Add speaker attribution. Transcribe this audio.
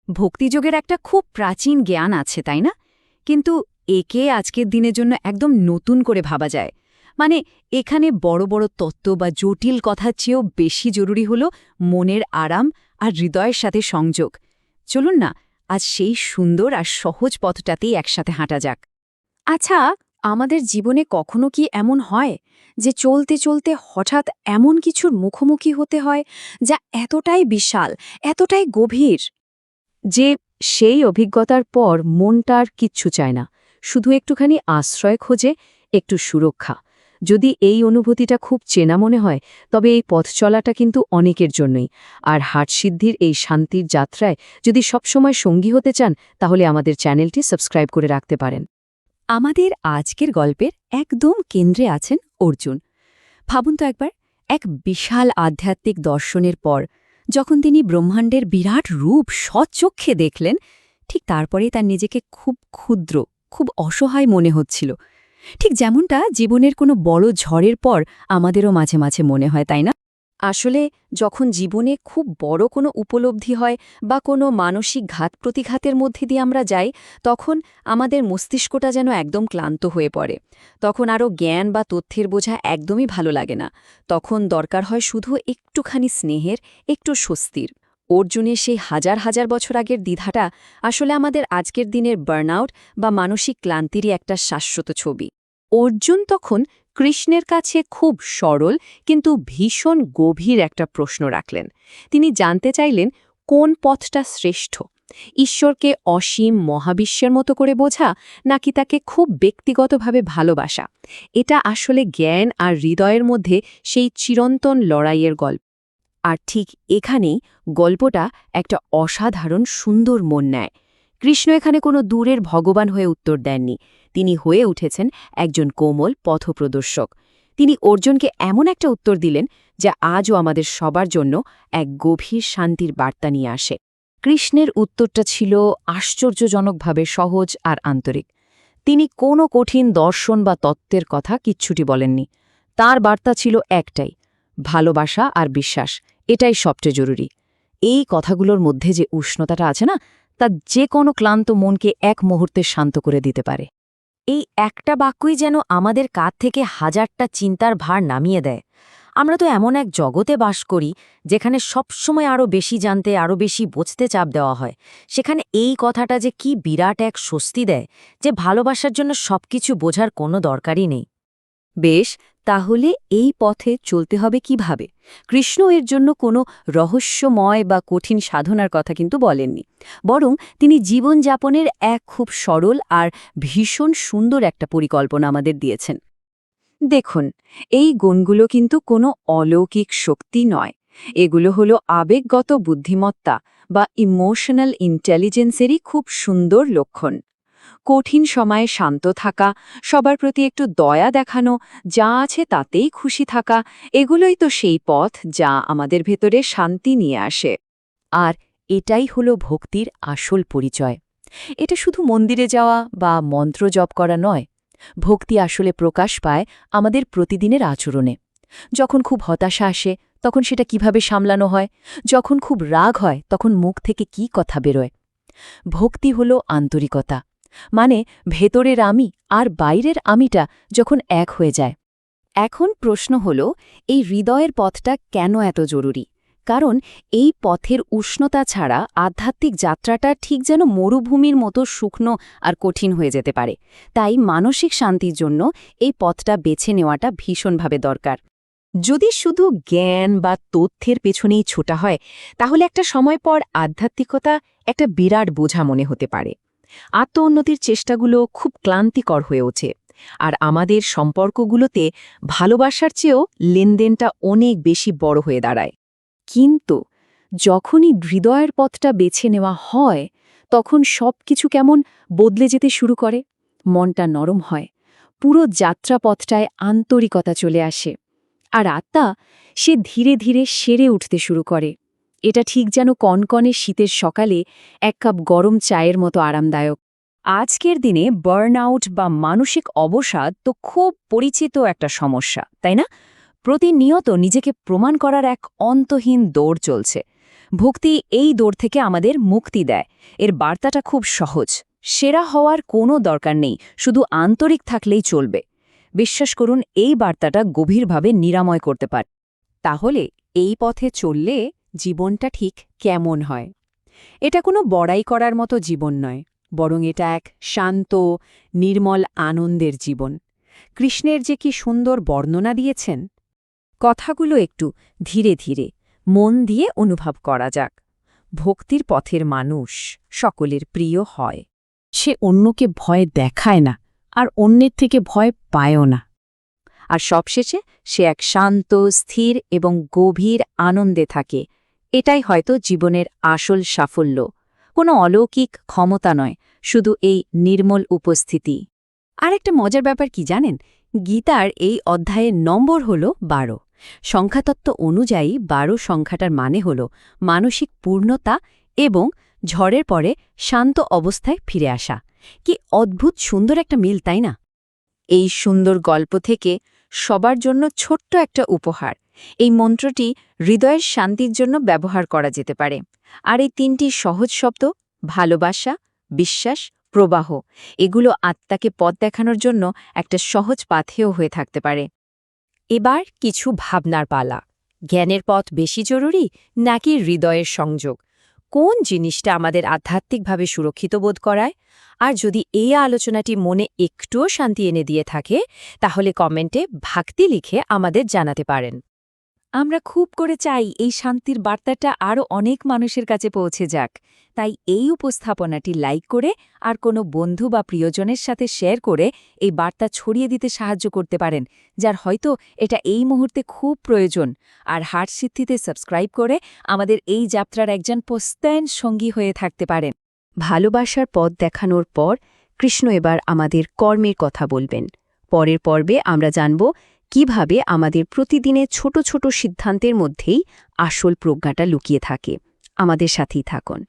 Speaker 1: ভক্তিযোগের একটা খুব প্রাচীন জ্ঞান আছে তাই না? কিন্তু একে আজকের দিনের জন্য একদম নতুন করে ভাবা যায়। মানে এখানে বড় বড় তত্ত্ব বা জটিল কথার চেয়েও বেশি জরুরি হল মনের আরাম আর হৃদয়ের সাথে সংযোগ। চলুন না আজ সেই সুন্দর আর সহজ পথটাতেই একসাথে হাঁটা যাক। আচ্ছা, আমাদের জীবনে কখনো কি এমন হয় যে চলতে চলতে হঠাৎ এমন কিছুর মুখোমুখি হতে হয় যা এতটাই বিশাল, এতটাই গভীর যে সেই অভিজ্ঞতার পর মনটা আর কিচ্ছু চায় না, শুধু একটুখানি আশ্রয় খোঁজে, একটু সুরক্ষা। যদি এই অনুভূতিটা খুব চেনা মনে হয়, তবে এই পথ চলাটা কিন্তু অনেকের জন্যই। আর হার্টসিদ্ধির এই শান্তির যাত্রায় যদি সবসময় সঙ্গী হতে চান, তাহলে আমাদের চ্যানেলটি সাবস্ক্রাইব করে রাখতে পারেন। আমাদের আজকের গল্পের একদম কেন্দ্রে আছেন অর্জুন। ভাবুন তো একবার, এক বিশাল আধ্যাত্মিক দর্শনের পর যখন তিনি ব্রহ্মাণ্ডের বিরাট রূপ স্বচক্ষে দেখলেন, ঠিক তারপরেই তার নিজেকে খুব ক্ষুদ্র, খুব অসহায় মনে হচ্ছিল। ঠিক যেমনটা জীবনের কোনো বড় ঝড়ের পর আমাদেরও মাঝে মাঝে মনে হয়, তাই না? আসলে যখন জীবনে খুব বড় কোনো উপলব্ধি হয় বা কোনো মানসিক ঘাত-প্রতিঘাতের মধ্যে দিয়ে আমরা যাই, তখন আমাদের মস্তিষ্কটা যেন একদম ক্লান্ত হয়ে পড়ে। তখন আরও জ্ঞান বা তথ্যের বোঝা একদমই ভালো লাগে না। তখন দরকার হয় শুধু একটুখানি স্নেহের, একটু স্বস্তির। অর্জুনের সেই হাজার হাজার বছর আগের দ্বিধাটা আসলে আমাদের আজকের দিনের বার্নআউট বা মানসিক ক্লান্তিরই একটা শাশ্বত ছবি। অর্জুন তখন কৃষ্ণের কাছে খুব সরল কিন্তু ভীষণ গভীর একটা প্রশ্ন রাখলেন। তিনি জানতে চাইলেন কোন পথটা শ্রেষ্ঠ, ঈশ্বরকে অসীম মহাবিশ্বের মতো করে বোঝা নাকি তাকে খুব ব্যক্তিগতভাবে ভালোবাসা। এটা আসলে জ্ঞান আর হৃদয়ের মধ্যে সেই চিরন্তন লড়াইয়ের গল্প। আর ঠিক এখানেই গল্পটা একটা অসাধারণ সুন্দর মন নেয়। কৃষ্ণ এখানে কোনো দূরের ভগবান হয়ে উত্তর দেননি, তিনি হয়ে উঠেছেন একজন কোমল পথপ্রদর্শক। তিনি অর্জুনকে এমন একটা উত্তর দিলেন যা আজও আমাদের সবার জন্য এক গভীর শান্তির বার্তা নিয়ে আসে। কৃষ্ণের উত্তরটা ছিল আশ্চর্যজনকভাবে সহজ আর আন্তরিক। তিনি কোনো কঠিন দর্শন বা তত্ত্বের কথা কিচ্ছুটি বলেননি। তার বার্তা ছিল একটাই, ভালোবাসা আর বিশ্বাস, এটাই সবচেয়ে জরুরি। এই কথাগুলোর মধ্যে যে উষ্ণতাটা আছে না, তা যে কোনো ক্লান্ত মনকে এক মুহূর্তে শান্ত করে দিতে পারে। এই একটা বাক্যই যেন আমাদের কাঁধ থেকে হাজারটা চিন্তার ভার নামিয়ে দেয়। আমরা তো এমন এক জগতে বাস করি যেখানে সবসময় আরও বেশি জানতে, আরও বেশি বুঝতে চাপ দেওয়া হয়। সেখানে এই কথাটা যে কি বিরাট এক স্বস্তি দেয়, যে ভালোবাসার জন্য সবকিছু বোঝার কোনো দরকারই নেই। বেশ, তাহলে এই পথে চলতে হবে কিভাবে? কৃষ্ণ এর জন্য কোনো রহস্যময় বা কঠিন সাধনার কথা কিন্তু বলেননি, বরং তিনি জীবনযাপনের এক খুব সরল আর ভীষণ সুন্দর একটা পরিকল্পনা আমাদের দিয়েছেন। দেখুন, এই গুণগুলো কিন্তু কোনো অলৌকিক শক্তি নয়, এগুলো হলো আবেগগত বুদ্ধিমত্তা বা ইমোশনাল ইন্টেলিজেন্সেরই খুব সুন্দর লক্ষণ। কঠিন সময়ে শান্ত থাকা, সবার প্রতি একটু দয়া দেখানো, যা আছে তাতেই খুশি থাকা, এগুলোই তো সেই পথ যা আমাদের ভেতরে শান্তি নিয়ে আসে। আর এটাই হলো ভক্তির আসল পরিচয়। এটা শুধু মন্দিরে যাওয়া বা মন্ত্র জপ করা নয়। ভক্তি আসলে প্রকাশ পায় আমাদের প্রতিদিনের আচরণে। যখন খুব হতাশা আসে, তখন সেটা কিভাবে সামলানো হয়, যখন খুব রাগ হয়, তখন মুখ থেকে কি কথা বেরোয়। ভক্তি হলো আন্তরিকতা, মানে ভেতরের আমি আর বাইরের আমিটা যখন এক হয়ে যায়। এখন প্রশ্ন হল, এই হৃদয়ের পথটা কেন এত জরুরি? কারণ এই পথের উষ্ণতা ছাড়া আধ্যাত্মিক যাত্রাটা ঠিক যেন মরুভূমির মতো শুকনো আর কঠিন হয়ে যেতে পারে। তাই মানসিক শান্তির জন্য এই পথটা বেছে নেওয়াটা ভীষণভাবে দরকার। যদি শুধু জ্ঞান বা তথ্যের পেছনেই ছোটা হয়, তাহলে একটা সময় পর আধ্যাত্মিকতা একটা বিরাট বোঝা মনে হতে পারে। আত্ম-উন্নতির চেষ্টাগুলো খুব ক্লান্তিকর হয়ে ওঠে, আর আমাদের সম্পর্কগুলোতে ভালোবাসার চেয়েও লেনদেনটা অনেক বেশি বড় হয়ে দাঁড়ায়। কিন্তু যখনই হৃদয়ের পথটা বেছে নেওয়া হয়, তখন সবকিছু কেমন বদলে যেতে শুরু করে। মনটা নরম হয়, পুরো যাত্রাপথটায় আন্তরিকতা চলে আসে, আর আত্মা সে ধীরে ধীরে সেরে উঠতে শুরু করে। এটা ঠিক যেন কনকনে শীতের সকালে এক কাপ গরম চায়ের মতো আরামদায়ক। আজকের দিনে বার্নআউট বা মানসিক অবসাদ তো খুব পরিচিত একটা সমস্যা, তাই না? প্রতিনিয়ত নিজেকে প্রমাণ করার এক অন্তহীন দৌড় চলছে। ভক্তি এই দৌড় থেকে আমাদের মুক্তি দেয়। এর বার্তাটা খুব সহজ। সেরা হওয়ার কোনো দরকার নেই, শুধু আন্তরিক থাকলেই চলবে। বিশ্বাস করুন, এই বার্তাটা গভীরভাবে নিরাময় করতে পারে। তাহলে এই পথে চললে জীবনটা ঠিক কেমন হয়? এটা কোনো বড়াই করার মতো জীবন নয়, বরং এটা এক শান্ত, নির্মল আনন্দের জীবন। কৃষ্ণের যে কি সুন্দর বর্ণনা দিয়েছেন। কথাগুলো একটু ধীরে ধীরে মন দিয়ে অনুভব করা যাক। ভক্তির পথের মানুষ সকলের প্রিয় হয়।
Speaker 2: সে অন্যকে ভয় দেখায় না, আর অন্যের থেকে ভয় পায়ও না।
Speaker 1: আর সবশেষে সে এক শান্ত, স্থির এবং গভীর আনন্দে থাকে। এটাই হয়তো জীবনের আসল সাফল্য। কোনো অলৌকিক ক্ষমতা নয়, শুধু এই নির্মল উপস্থিতি। আর একটা মজার ব্যাপার কি জানেন? গীতার এই অধ্যায়ের নম্বর হল 12। সংখ্যাতত্ত্ব অনুযায়ী 12 সংখ্যাটার মানে হল মানসিক পূর্ণতা এবং ঝড়ের পরে শান্ত অবস্থায় ফিরে আসা। কি অদ্ভুত সুন্দর একটা মিল, তাই না? এই সুন্দর গল্প থেকে সবার জন্য ছোট্ট একটা উপহার। এই মন্ত্রটি হৃদয়ের শান্তির জন্য ব্যবহার করা যেতে পারে। আর এই 3টি সহজ শব্দ, ভালোবাসা, বিশ্বাস, প্রবাহ, এগুলো আত্মাকে পথ দেখানোর জন্য একটা সহজ পাথেয় হয়ে থাকতে পারে। এবার কিছু ভাবনার পালা। জ্ঞানের পথ বেশি জরুরি নাকি হৃদয়ের সংযোগ? কোন জিনিসটা আমাদের আধ্যাত্মিকভাবে সুরক্ষিত বোধ করায়? আর যদি এই আলোচনাটি মনে একটুও শান্তি এনে দিয়ে থাকে, তাহলে কমেন্টে ভক্তি লিখে আমাদের জানাতে পারেন। আমরা খুব করে চাই এই শান্তির বার্তাটা আরও অনেক মানুষের কাছে পৌঁছে যাক। তাই এই উপস্থাপনাটি লাইক করে আর কোনো বন্ধু বা প্রিয়জনের সাথে শেয়ার করে এই বার্তা ছড়িয়ে দিতে সাহায্য করতে পারেন, যার হয়তো এটা এই মুহূর্তে খুব প্রয়োজন। আর হার্ট সিদ্ধিতে সাবস্ক্রাইব করে আমাদের এই যাত্রার একজন পোস্তায়ন সঙ্গী হয়ে থাকতে পারেন। ভালোবাসার পথ দেখানোর পর কৃষ্ণ এবার আমাদের কর্মের কথা বলবেন। পরের পর্বে আমরা জানব কিভাবে আমাদের প্রতিদিনের ছোট ছোট সিদ্ধান্তের মধ্যেই আসল প্রজ্ঞাটা লুকিয়ে থাকে। আমাদের সাথেই থাকুন।